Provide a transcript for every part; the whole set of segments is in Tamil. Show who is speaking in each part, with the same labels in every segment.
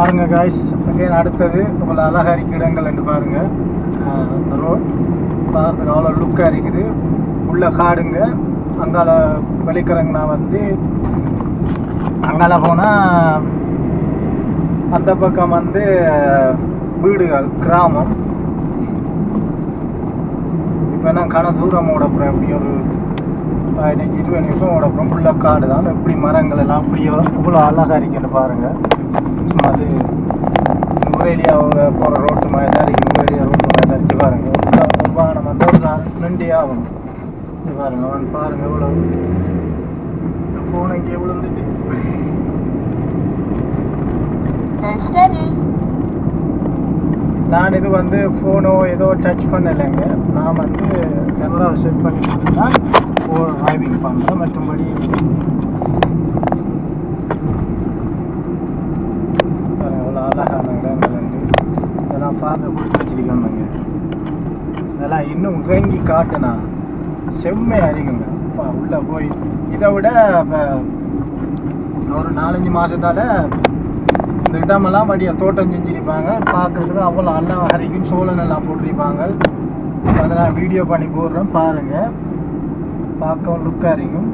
Speaker 1: பாருங்க காய்ஸ், அகைன் அடுத்தது இவ்வளோ அழகாக இருக்க இடங்கள் என்று பாருங்க. இந்த ரோட் பார்க்கறதுக்கு அவ்வளோ லுக்காக இருக்குது. உள்ள காடுங்க. அங்கால வெளிக்கிறங்கனா வந்து அங்கால போனால் அந்த பக்கம் வந்து வீடுகள், கிராமம். இப்போ நான் கன தூரம் ஓடப்புறேன். அப்படி ஒரு 15-20 நிமிஷம் ஓடப்புறம். ஃபுல்லாக காடு தான். எப்படி மரங்கள் எல்லாம் அப்படியோ இவ்வளோ அழகாக இருக்குன்னு பாருங்கள். அது நுரேலியா போகிற ரோட்டு மாதிரி தான் இருக்குது. நுரேலியா ரோட்டு மாதிரி தான் இருக்குது பாருங்கள். ஒரு வாகனம் வந்து ஒரு 2 ஆகும். இது பாருங்க, அவன் பாருங்க எவ்வளோ போன இங்கே விழுந்துட்டு. நான் இது வந்து ஃபோனோ ஏதோ டச் பண்ணலைங்க. நான் வந்து கேமராவை செட் பண்ணிட்டு தான் டிரைவிங் பண்ணுறேன். மற்றபடி எவ்வளோ அழகான இடங்கள் வந்து இதெல்லாம் பார்க்க கொடுத்து வச்சிருக்கோங்க. இதெல்லாம் இன்னும் இறங்கி காட்டுனா செம்மையாக இருக்குங்க. அப்பா உள்ளே போய் இதை விட இப்போ ஒரு 4-5 மாதத்தால் இந்த இடமெல்லாம் வடியாக தோட்டம் செஞ்சுருப்பாங்க. பார்க்குறதுக்கு அவ்வளோ அழகாக இருக்கும். சோளம் எல்லாம் போட்டிருப்பாங்க. அதை நான் வீடியோ பண்ணி போடுறேன் பாருங்கள். பார்க்கவும் லுக்காக இருக்கும்.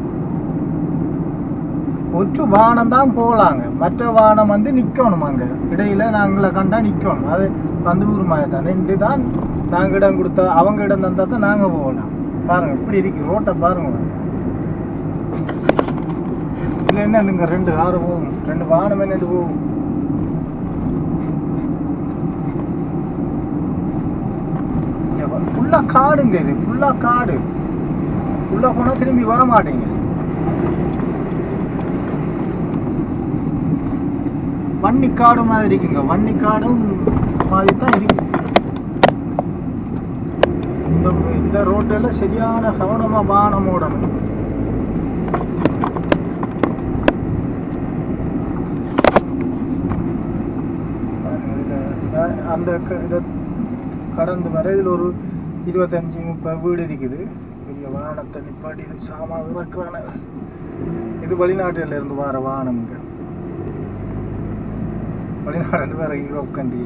Speaker 1: ஒரு வானம் தான் போகலாங்க. மற்ற வானம் வந்து நிற்கணும். அங்கே இடையில் நாங்களை கண்டா நிற்கணும். அது வந்து ஊருமாய தான் 2 தான். நாங்கள் இடம் கொடுத்தா அவங்க இடம் தந்தால் தான் நாங்கள் போகலாம். பாருங்கள் இப்படி இருக்கு ரோட்டை பாருங்க. இல்லை என்ன நீங்கள் 2 காரு போகும், 2 வானம் என்னது போகும். ஃபுல்லாக காடுங்க. இது ஃபுல்லாக காடு. உள்ளே போனால் திரும்பி வர மாட்டேங்க. வன்னிக்காடு மாதிரி இருக்குங்க. வன்னிக்காடும் மாதிரி தான் இருக்கு. இந்த ரோட்டில் சரியான கவனமாக வானம் ஓடணும். அந்த இதை கடந்து வர இதில் ஒரு 25-30 வீடு இருக்குது. பெரிய வாகனத்தை நிப்பாட்டி இது சாமான் இறக்குறான. இது வெளிநாட்டில் இருந்து வர வாகனம்ங்க. வெளிநாடு வேறு யூரோப் கண்ட்ரி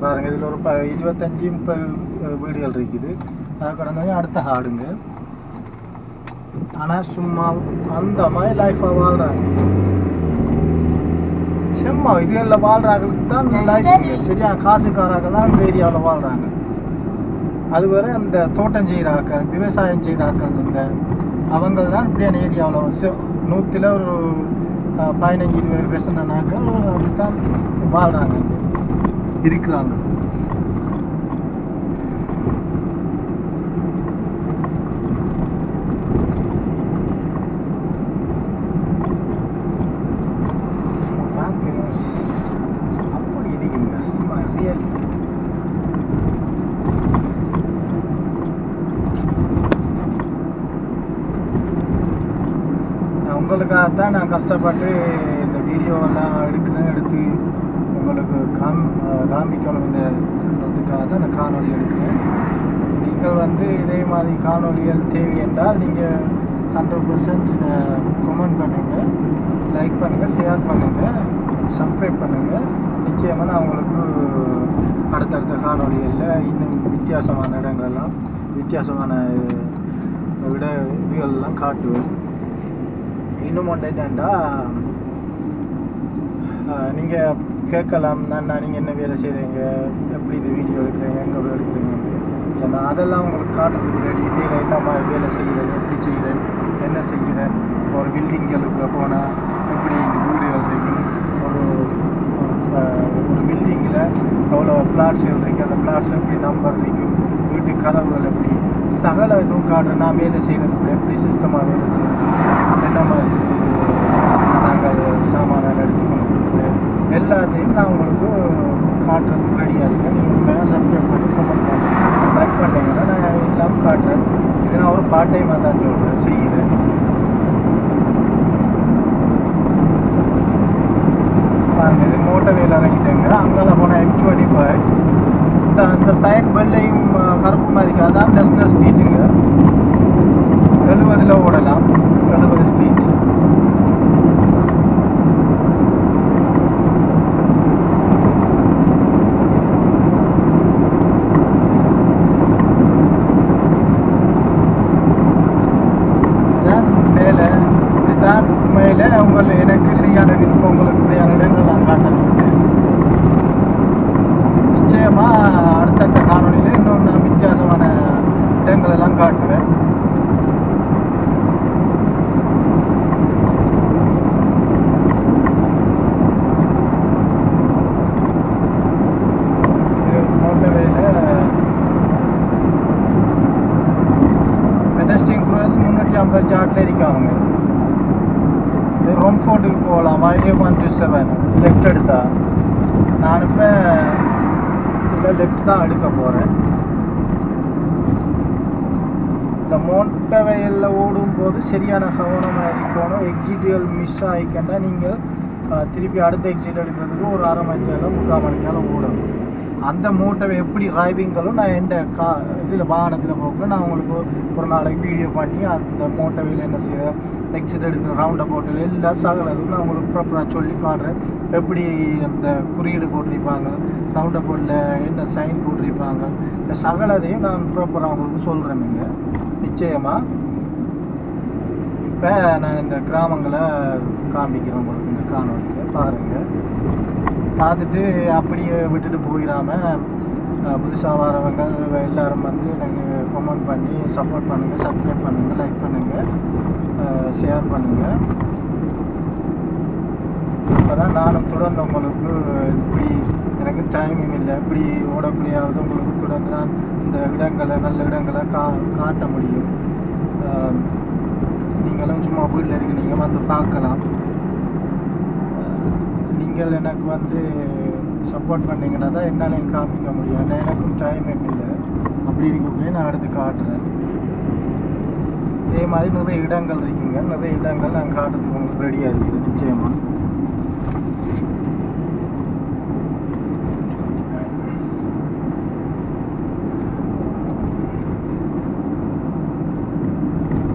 Speaker 1: பாருங்க. இதில் ஒரு 25-30 வீடுகள் இருக்குது. அதை கடந்தோடனே அடுத்த காடுங்க. ஆனால் சும்மா அந்த மாதிரி லைஃபாக வாழ்கிறாங்க. செம்மா இதுகளில் வாழ்கிறாங்களுக்கு தான் லைஃபுங்க. சரியான காசுக்காராக தான் இந்த ஏரியாவில் வாழ்கிறாங்க. அது வர அந்த தோட்டம் செய்கிறாக்கள், விவசாயம் செய்கிறாக்கள், இந்த அவங்க தான் இப்படியான ஏரியாவில் 100ல் ஒரு 15-20% நாட்கள் அப்படித்தான் வாழ்கிறாங்க, இருக்கிறாங்க. அப்படி இருக்குங்க சும்மா ரியல். உங்களுக்காகத்தான் நான் கஷ்டப்பட்டு இந்த வீடியோவெல்லாம் எடுத்து உங்களுக்கு காமிக்கணும். இந்த இதுக்காக தான் நான் காணொலி எடுக்கிறேன். நீங்கள் வந்து இதே மாதிரி காணொலிகள் தேவை என்றால் நீங்கள் 100% கமெண்ட் பண்ணுங்கள், லைக் பண்ணுங்கள், ஷேர் பண்ணுங்கள், சப்ஸ்கிரைப் பண்ணுங்கள். நிச்சயமாக நான் உங்களுக்கு அடுத்தடுத்த காணொலிகளில் இன்னும் வித்தியாசமான இடங்களெல்லாம் வித்தியாசமான இதுகளெல்லாம் காட்டுவேன். இன்னும் ஒன்று என்னென்னா, நீங்கள் கேட்கலாம், நீங்கள் என்ன வேலை செய்கிறீங்க, எப்படி இது வீடியோ எடுக்கிறீங்க, எங்கே போய் எடுக்கிறீங்க. ஏன்னா அதெல்லாம் உங்களுக்கு காட்டுறதுக்கு ரெடி. வேலை என்ன மாதிரி வேலை செய்கிறது, எப்படி செய்கிறேன், என்ன செய்கிறேன். ஒரு பில்டிங்களுக்கு போனால் எப்படி இந்த வீடுகள் இருக்கும், ஒரு பில்டிங்கில் எவ்வளோ பிளாட்ஸ்கள் இருக்குது, அந்த பிளாட்ஸ் எப்படி நம்பர் இருக்கும், வீட்டு கதவுகள் எப்படி, சகல இதுவும் காட்டுறேன். நான் வேலை செய்கிறது எப்படி சிஸ்டமாக வேலை செய்கிறது, என்ன மாதிரி நாங்கள் சாமான்கள் எடுத்துக்கொண்டு கொடுக்குறேன், எல்லாத்தையும் நான் உங்களுக்கு காட்டுறதுக்கு ரெடியாக இருக்கேன். நீங்கள் உண்மையாக சப்ஸ்கிரைப் பண்ணி கமெண்ட் பண்ணி லைக் பண்ணிங்கன்னா நான் எல்லாம் காட்டுறேன். இது நான் ஒரு பார்ட் டைமாக தான் சொல்கிறேன், செய்கிறேன். பாருங்கள், இது மோட்டர் வேலை இறங்கிட்டேங்க. அங்கெல்லாம் போனால் M25 அந்த சைன் பெல்லையும் கருப்பு மாதிரி அதான் டெஸ்னஸ் ஸ்பீட்டுங்க. 70ல் ஓடலாம், 70 ஸ்பீட். தான் எடுக்க போகிறேன். இந்த மோட்டர்வேயில் ஓடும் போது சரியான கவனமாக இருக்கணும். எக்ஸிட்டுகள் மிஸ் ஆகிக்கண்டா நீங்கள் திருப்பி அடுத்த எக்ஸிட் எடுக்கிறதுக்கு ஒரு அரை மணி நேரம் 3/4 மணி நேரம் ஓடணும். அந்த மோட்டர்வே எப்படி டிரைவிங்களும் நான் எந்த இதில் வாகனத்தில் போக நான் உங்களுக்கு ஒரு நாளைக்கு வீடியோ பண்ணி அந்த மோட்டர்வேயில் என்ன செய்ய எக்ஸிட் எடுக்கிற ரவுண்ட் அபவுட்டில் எல்லா சகலதும் நான் உங்களுக்கு ப்ராப்பராக சொல்லி காட்டுறேன். எப்படி அந்த குறியீடு போட்டிருப்பாங்க, ரவுண்ட் அபவுட்டில் என்ன சைன் போட்டிருப்பாங்க, இந்த சகலதையும் நான் ப்ராப்பராக உங்களுக்கு சொல்கிறேனுங்க நிச்சயமாக. இப்போ நான் இந்த கிராமங்களை காமிக்கிறேன் உங்களுக்கு இந்த காணொலியில் பாருங்கள். பார்த்துட்டு அப்படியே விட்டுட்டு போயிடாமல் புதுசாக வரவங்க எல்லோரும் வந்து எனக்கு கமெண்ட் பண்ணி சப்போர்ட் பண்ணுங்கள், சப்ஸ்கிரைப் பண்ணுங்கள், லைக் பண்ணுங்கள், ஷேர் பண்ணுங்கள். இப்போ தான் நானும் தொடர்ந்து உங்களுக்கு இப்படி எனக்கு டைமிங் இல்லை, இப்படி ஓடக்கூடியாவது உங்களுக்கு தொடர்ந்து நான் இந்த இடங்களை நல்ல இடங்களை காட்ட முடியும். நீங்களும் சும்மா வீட்டில் இருக்கிறீங்க வந்து பார்க்கலாம். நீங்கள் எனக்கு வந்து சப்போர்ட் பண்ணிங்கன்னா தான் என்னாலையும் காமிக்க முடியும். ஏன்னா எனக்கும் டைமிங் இல்லை. அப்படி இருக்கக்கூடிய நான் எடுத்து காட்டுறேன். இதே மாதிரி நிறைய இடங்கள் இருக்குங்க, நிறைய இடங்கள் நான் காட்டுறதுக்கு உங்களுக்கு ரெடியாக இருக்குது நிச்சயமாக.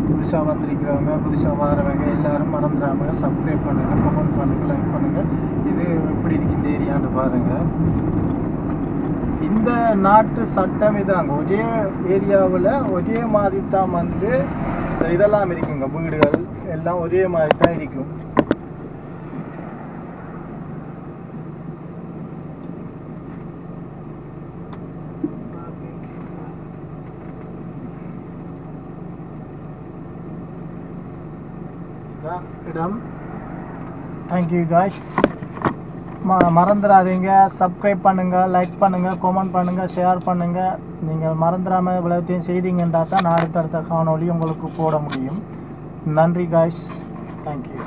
Speaker 1: புதுசாக வந்திருக்கிறவங்க, புதுசாக வரவங்க எல்லாரும் மறந்துடாம சப்ஸ்கிரைப் பண்ணுங்கள், கமெண்ட் பண்ணுங்கள், லைக் பண்ணுங்கள். இது எப்படி இருக்கு இந்த ஏரியான்னு பாருங்கள். இந்த நாட்டு சட்டம் இதாங்க, ஒரே ஏரியாவில் ஒரே மாதிரி தான் வந்து இதெல்லாம் இருக்குங்க, வீடுகள் எல்லாம் ஒரே மாதிரி தான் இருக்கும். இடம். Thank you guys. மறந்துடாதீங்க, சப்ஸ்கிரைப் பண்ணுங்கள், லைக் பண்ணுங்கள், கமெண்ட் பண்ணுங்கள், ஷேர் பண்ணுங்கள். நீங்கள் மறந்துடாமல் இவ்வளோத்தையும் செய்தீங்கன்னா தான் நான் அடுத்தடுத்த காணொலி உங்களுக்கு போட முடியும். நன்றி guys, thank you.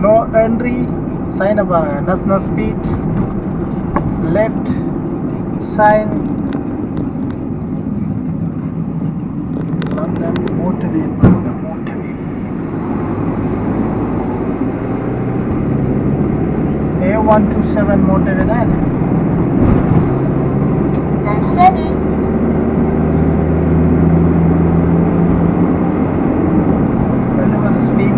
Speaker 1: No entry sign up national speed left sign London motorway A127 motorway that and steady speed.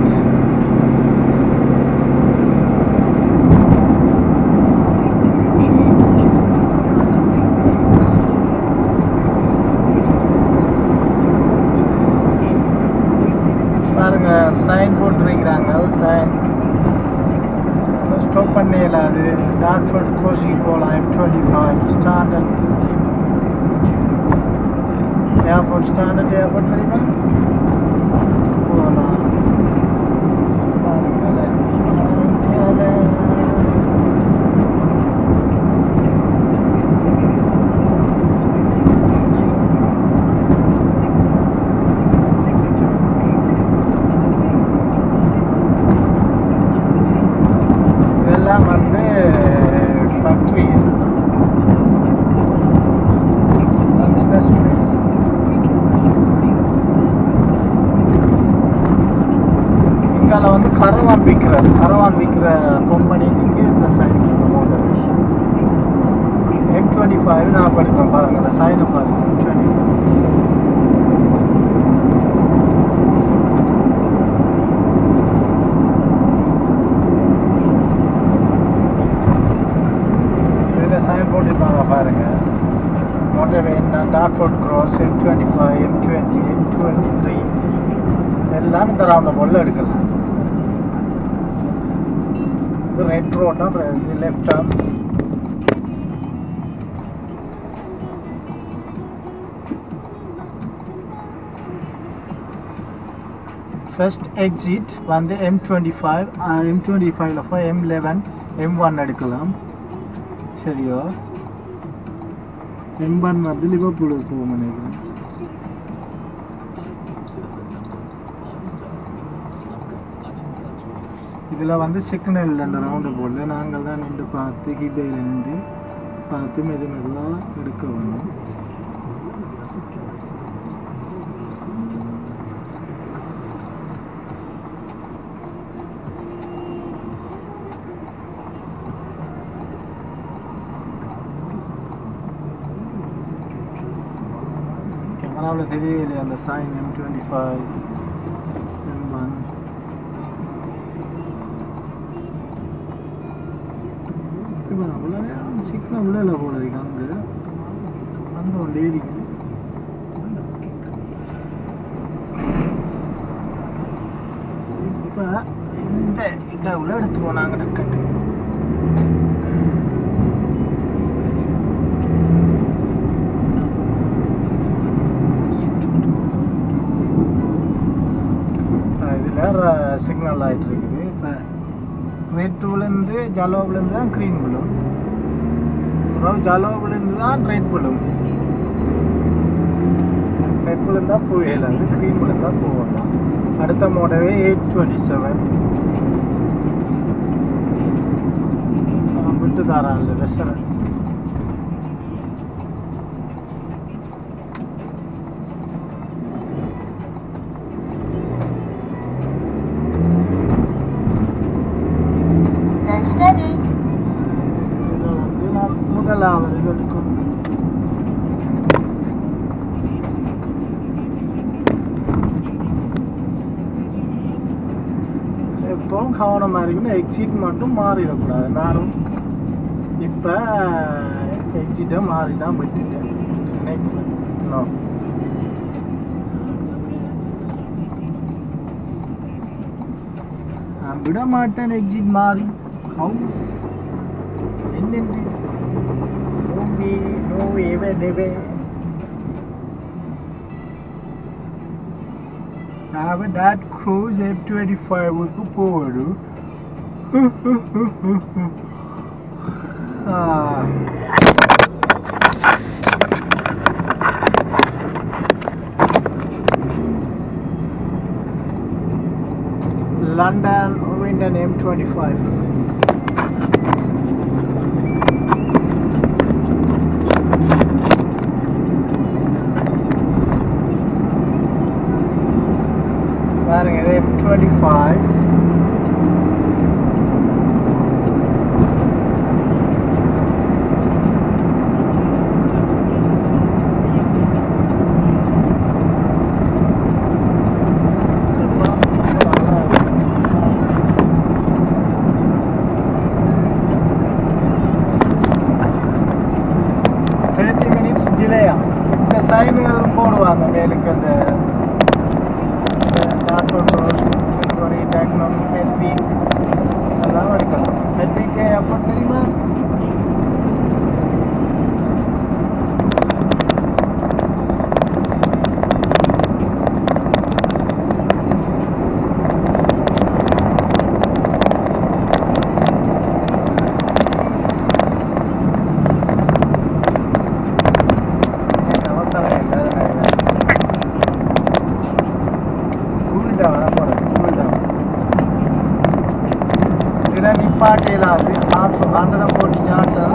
Speaker 1: Sign போட்டுருக்கிறாங்க, சைன் ஸ்டாப் பண்ணே இல்லாது. டார்ட்ஃபோர்ட் க்ரோசிங் போகலாம். F25 standard airport, standard airport தெரியுமா போகலாம். வந்து ஃபேக்ட்ரி பிஸ்னஸ் பிளேஸ். இங்கால வந்து கரவான் விற்கிற கம்பெனிக்கு இந்த சைடு F25 நான் படித்தேன் பாருங்க. அந்த சைனை பாருங்க. பாருங்க motorway டார்ட்ஃபோர்ட் cross, M25, M20, M23 எல்லாம் இந்த ரவுண்ட் போல எடுக்கலாம். இது ரைட் ரோட்டா, இது லெஃப்டா. ஃபர்ஸ்ட் எக்ஸிட் வந்து M25, M25ல போய் M11, M1 எடுக்கலாம். சரியா? M1 வந்து லிவர்பூலுக்கு போகும் நினைக்கிறேன். இதில் வந்து சிக்னல் அந்த ரவுண்டு போடல, நாங்கள் தான் நின்று பார்த்து கீபேயில் நின்று பார்த்து மெதுமெதுவாக எடுக்க வேணும். கேமராவில் தெரியலையே அந்த சைன் M25, M1. இப்போ அவ்வளோ நேரம் சிக்னல் உள்ளே போல இருக்கு. அங்கே அந்த ஒன்று ஏரிக்குது. இப்போ இந்த இதை உள்ள எடுத்துருவோம் நாங்கள் டக்குன்னு. சிக்னல் ஆகிட்டு இருக்குது. இப்போ ரெட் விழுந்து ஜலோ விழுந்து தான் க்ரீன் விழும், அப்புறம் ஜலோ விழுந்து தான் ரெட் விழும். ரெட் விழுந்தால் போயிடலாது, க்ரீன் விழுந்தால் போகலாம். அடுத்த மாடவே 827 விட்டு தாரான் இல்லை ரெஸ்டாரண்ட். முதலாவது எடுக்கும். எப்பவும் கவனமாக இருக்குன்னு எக்ஸிட் மட்டும் மாறிடக்கூடாது. நானும் இப்போ எக்ஸிட்டை மாறி தான் விட்டுட்டேன். நான் விட மாட்டேன் எக்ஸிட் மாறி. என்னென்று no even never have that cruise M25 க்கு போடு. London Winton M25. M25. சைனுகள் போடுவாங்க மேலுக்கு. அந்த டேக்னம் ஹெட்வீக் அதெல்லாம் எடுக்கலாம். ஹெட்வீக்கு எப்போ தெரியுமா? நிப்பாட்டியலாது. ஹண்ட்ரட் போட்டிங்கன்னா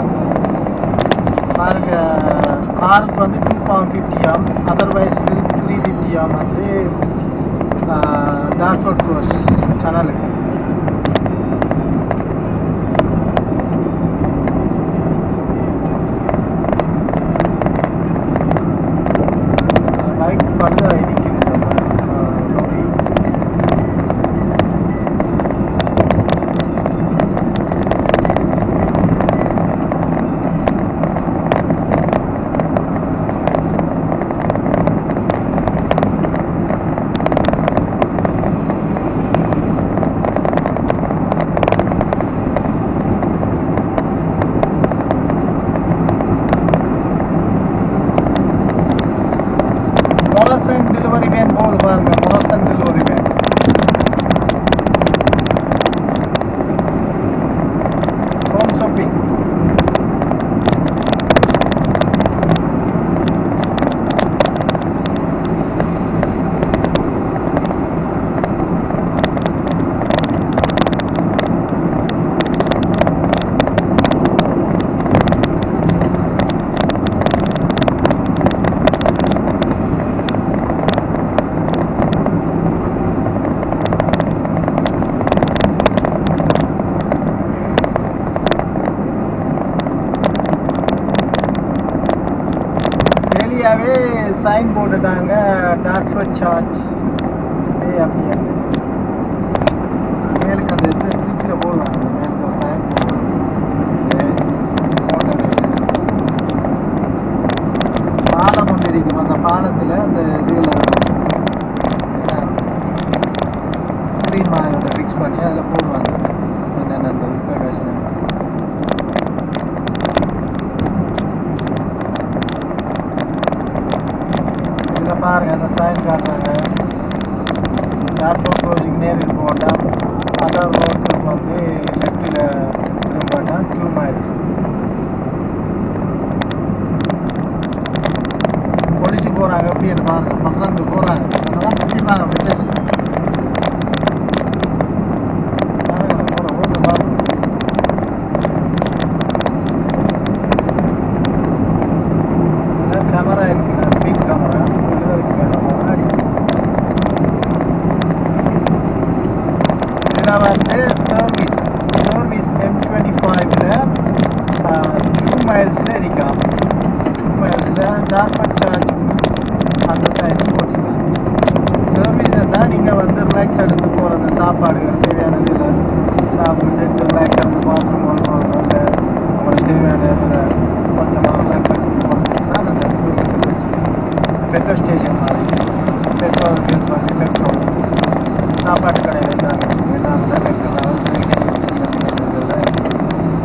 Speaker 1: பாருங்க, காருக்கு வந்து £250, அதர்வைஸ் 350 வந்து டார்ஃபோர்ட் க்ரூஸ் சேனலுக்கு. பைக் வந்து இருக்குது. சைன் போட்டுட்டாங்க டாட் ஃபார் சார்ஜ் அப்படின்னு மேலுக்கு அந்த இது திருச்சியில் போடுவாங்க மேலுக்கு ஒரு சைன் போடுவாங்க பாலம் ஒன்று இருக்கும் அந்த பாலத்தில் அந்த இதில் ஸ்க்ரீன் மாதிரி ஒன்று ஃபிக்ஸ் பண்ணி அதில் போடுவாங்க என்னென்ன அந்த இன்ஃபர்மேஷன் இதில் பாருங்கள் அந்த சைன் காட்டுறாங்க டாட் க்ளோசிங் நேருக்கு போட்டால் அதர் ரோட்டுக்கு வந்து லெஃப்டில் திரும்பினா 2 miles பொலிச்சு போகிறாங்க அப்படின்னு பாருங்கள் பக்கத்து போகிறாங்க அதெல்லாம் பிடிப்பாங்க பிடிச்சி கேமரா இருக்குங்க ஸ்பீட் கேமரா முன்னாடி இதில் வந்து சர்வீஸ் M25ல் 2 miles இருக்காம் 2 miles டார்பட் சார்ஜ் அந்த சைடு போட்டிருக்காங்க சர்வீஸை தான் நீங்கள் வந்து ரிலாக்ஸ் எடுத்து போகிறது சாப்பாடுகள் தேவையானது இல்லை சாப்பிட்டு ரிலாக்ஸ் எடுத்து பாத்ரூம் போகணும் இல்லை உங்களுக்கு தேவையான இதில் கொஞ்சமாக ரிலாக்ஸ் எடுத்து போகிறது தான் அந்த சர்வீஸ் பெட்ரோல் ஸ்டேஷன் மாதிரி பெட்ரோல் ஃபில் பண்ணி பெட்ரோல் சாப்பாடு கடையில் எல்லாம் பெட்ரோல்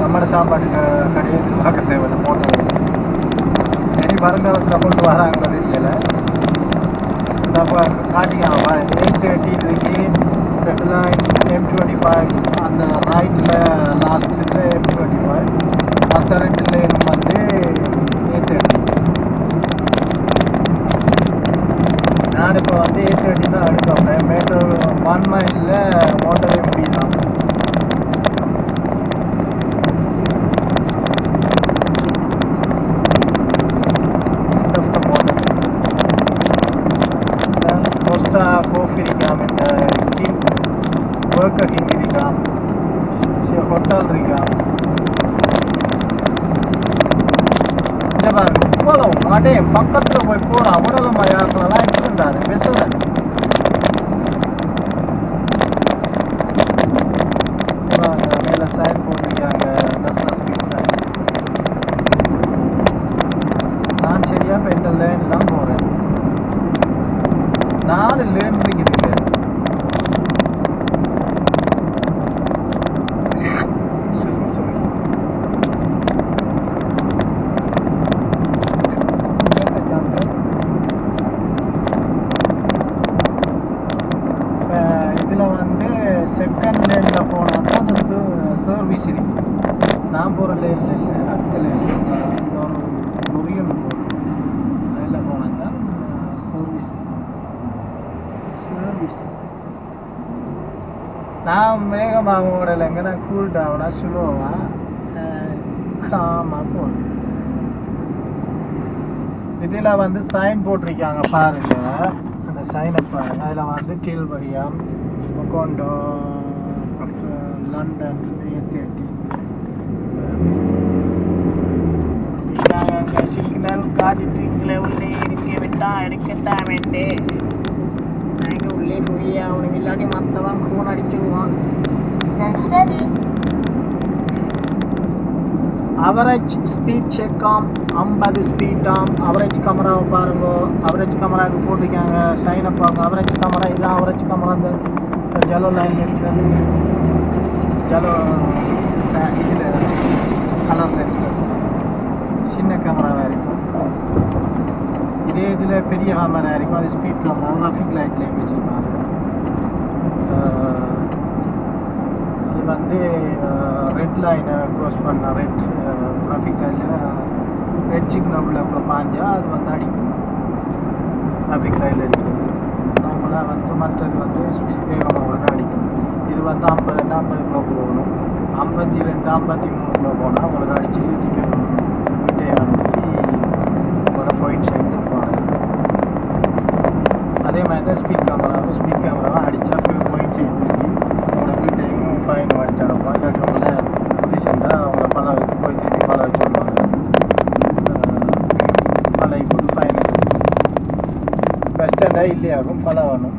Speaker 1: நம்மளோட சாப்பாடு கடையை பார்க்க தேவையில்லை மோட்டர் இனி வருங்காலத்தில் கொண்டு வராங்கிறது தெரியலை காட்டிக்காம 8:30 இருக்கு ரெட் லைன் M25 அந்த ரைட்டில் லாஸ்ட்டில் M25 மற்ற 2 லைனும் வந்து 8:30 நான் இப்போ வந்து 8:30 தான் எடுக்க போகிறேன் மேட்டர் 1 மைலில் மோட்டரே முடியலாம் கோஃபி இருக்காம் இந்த கிங் ஒர்க்கர் கிங் இருக்காம் ஹோட்டல் இருக்காம் இந்த பாருங்க இவ்வளோ அடே பக்கத்தில் போய் போகிற அவ்வளோ யாருக்கெல்லாம் இருக்குன்றாரு பேசுகிறேன் மேலே சைன் போட்டிருக்காங்க நான் சரியாக இப்போ இந்த லேன்லாம் போகிறேன் 4 லேன் இருக்குது இதில் வந்து செகண்ட் லேனில் போனால் தான் அந்த சர்வீஸ் இருக்கு நான் போகிற லேனில் இல்லை அடுத்த லேனில் இந்த ஒரு முறியல் போகும் அதில் போனால் தான் சர்வீஸ் நான் வேகமாக ஓடலைங்க நான் கூல் டவுனாக ஸ்லோவாக காமாக போகணும் இதில் வந்து சைன் போட்டிருக்காங்க பாருங்க அந்த சைனை பாருங்க அதில் வந்து கீழ்படியாம் கொண்டோ லண்டன் 8:30 சிக்னல் காட்டிட்டீங்களே உள்ளே எடுக்கத்தான் வேண்டே நாங்கள் உள்ளே போய் அவனுக்கு இல்லாட்டி மற்றவன் ஃபோன் அடிச்சிடுவான் அவரேஜ் ஸ்பீட் செக்காம் 50 ஸ்பீட்டாம் அவரேஜ் கேமராவை பாருங்க அவரேஜ் கேமராவுக்கு போட்டிருக்காங்க சைனை பாருங்க அவரேஜ் கேமரா இதுதான் அவரேஜ் கேமரா இந்த ஜலோ லைன் இருக்கிறது ஜலோ இதில் கலரில் இருக்கிறது சின்ன கேமராவாக இருக்கும் இதே இதில் பெரிய கேமரா இருக்கும் அது ஸ்பீட் கேமரா டிராஃபிக் லைட்லேயும் வச்சுருப்பாங்க இது வந்து ரெட் லைனை க்ரோஸ் பண்ண ரெட் டிராஃபிக் லைனில் ரெட் சிக்னல் உள்ள பாஞ்சா அது வந்து அடிக்கும் டிராஃபிக் லைனில் இருக்கிறது நார்மலாக வந்து மற்றது வந்து ஸ்பீட் வேகமாக உடனே அடிக்கும் இது வந்து 50 கிலோ போகணும் 52 53 கிலோ போனால் உங்களுக்கு அடித்து டிக்கெட் வீட்டை அனுப்பி உங்களோட பாயிண்ட் சேர்த்துருப்பாங்க அதே மாதிரி தான் ஸ்பீட் கேமராவை அடித்தா பாயிண்ட் சேர்த்து உங்களோட வீட்டையும் ஃபைன் அடிச்சாடப்பா இல்லாட்டி உங்களை பொசிஷன் தான் அவங்கள பல போய் திருப்பி பல வச்சுருவாங்க பழைய போட்டு ஃபைன் இன்ஸ்டண்ட்டாக இல்லையாகும் பழகணும்.